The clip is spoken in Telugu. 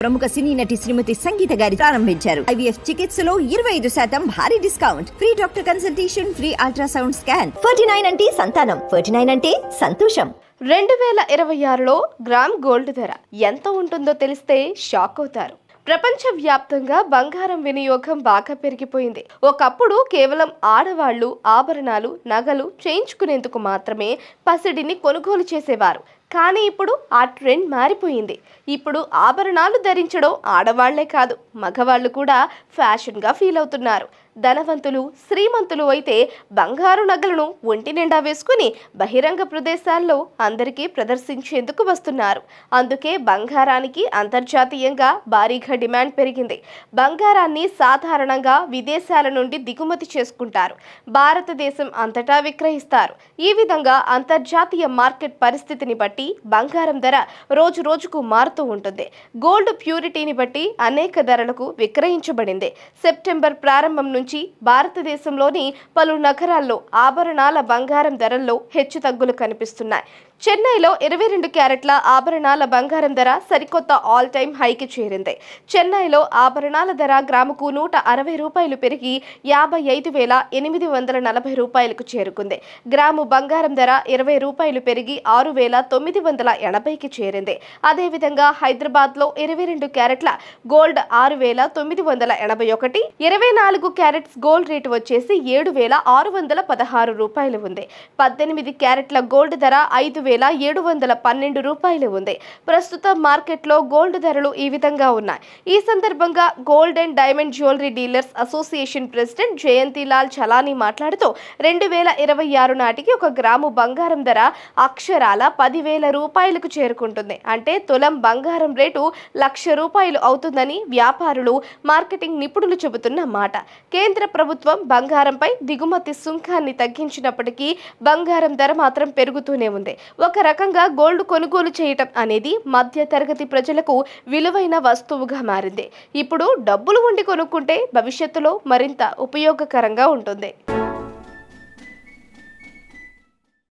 ప్రముఖ సినీ నటి శ్రీమతి సంగీత గారి ప్రారంభించారు. IVF చికిత్సలో 25% భారీ discount, free doctor consultation, free ultrasound scan. 49 అంటే సంతానం, 49 అంటే సంతోషం. 2026లో గ్రామ్ గోల్డ్ ధర ఎంత ఉంటుందో తెలిస్తే షాక్ అవుతారు. ప్రపంచవ్యాప్తంగా బంగారం వినియోగం బాగా పెరిగిపోయింది. ఒకప్పుడు కేవలం ఆడవాళ్లు ఆభరణాలు, నగలు చేయించుకునేందుకు మాత్రమే పసిడిని కొనుగోలు చేసేవారు. కానీ ఇప్పుడు ఆ ట్రెండ్ మారిపోయింది. ఇప్పుడు ఆభరణాలు ధరించడం ఆడవాళ్లే కాదు, మగవాళ్లు కూడా ఫ్యాషన్గా ఫీల్ అవుతున్నారు. ధనవంతులు, శ్రీమంతులు అయితే బంగారు నగలను ఒంటి నిండా వేసుకుని బహిరంగ ప్రదేశాల్లో అందరికీ ప్రదర్శించేందుకు వస్తున్నారు. అందుకే బంగారానికి అంతర్జాతీయంగా భారీగా డిమాండ్ పెరిగింది. బంగారాన్ని సాధారణంగా విదేశాల నుండి దిగుమతి చేసుకుంటారు, భారతదేశం అంతటా విక్రయిస్తారు. ఈ విధంగా అంతర్జాతీయ మార్కెట్ పరిస్థితిని బట్టి బంగారం ధర రోజు రోజుకు మారుతూ ఉంటుంది. గోల్డ్ ప్యూరిటీని బట్టి అనేక ధరలకు విక్రయించబడింది. సెప్టెంబర్ ప్రారంభం నుంచి భారతదేశంలోని పలు నగరాల్లో ఆభరణాల బంగారం ధరల్లో హెచ్చుతగ్గులు కనిపిస్తున్నాయి. చెన్నైలో 22 క్యారెట్ల ఆభరణాల బంగారం ధర సరికొత్త ఆల్ టైమ్ హైకి చేరింది. చెన్నైలో ఆభరణాల ధర గ్రాముకు 160 రూపాయలు పెరిగి 55,840 రూపాయలకు చేరుకుంది. గ్రాము బంగారం ధర 20 రూపాయలు పెరిగి 6,980కి చేరింది. అదేవిధంగా హైదరాబాద్లో 22 క్యారెట్ల గోల్డ్ 6,981, 24 క్యారెట్స్ గోల్డ్ రేటు వచ్చేసి 7,616 రూపాయలు ఉంది. 18 క్యారెట్ల గోల్డ్ ధర 5,712 రూపాయలు ఉంది. ప్రస్తుతం మార్కెట్లో గోల్డ్ ధరలు ఈ విధంగా ఉన్నాయి. ఈ సందర్భంగా gold and diamond jewellery dealers association president Jayantilal Chalani మాట్లాడుతూ 2026 నాటికి ఒక గ్రాము బంగారం ధర అక్షరాల 10,000 రూపాయలకు చేరుకుంటుంది. అంటే తులం బంగారం రేటు 1,00,000 రూపాయలు అవుతుందని వ్యాపారులు, మార్కెటింగ్ నిపుణులు చెబుతున్న మాట. కేంద్ర ప్రభుత్వం బంగారంపై దిగుమతి సుంకాన్ని తగ్గించినప్పటికీ బంగారం ధర మాత్రం పెరుగుతూనే ఉంది. ఒక రకంగా గోల్డ్ కొనుగోలు చేయటం అనేది మధ్య తరగతి ప్రజలకు విలువైన వస్తువుగా మారింది. ఇప్పుడు డబ్బులు ఉండి కొనుక్కుంటే భవిష్యత్తులో మరింత ఉపయోగకరంగా ఉంటుంది.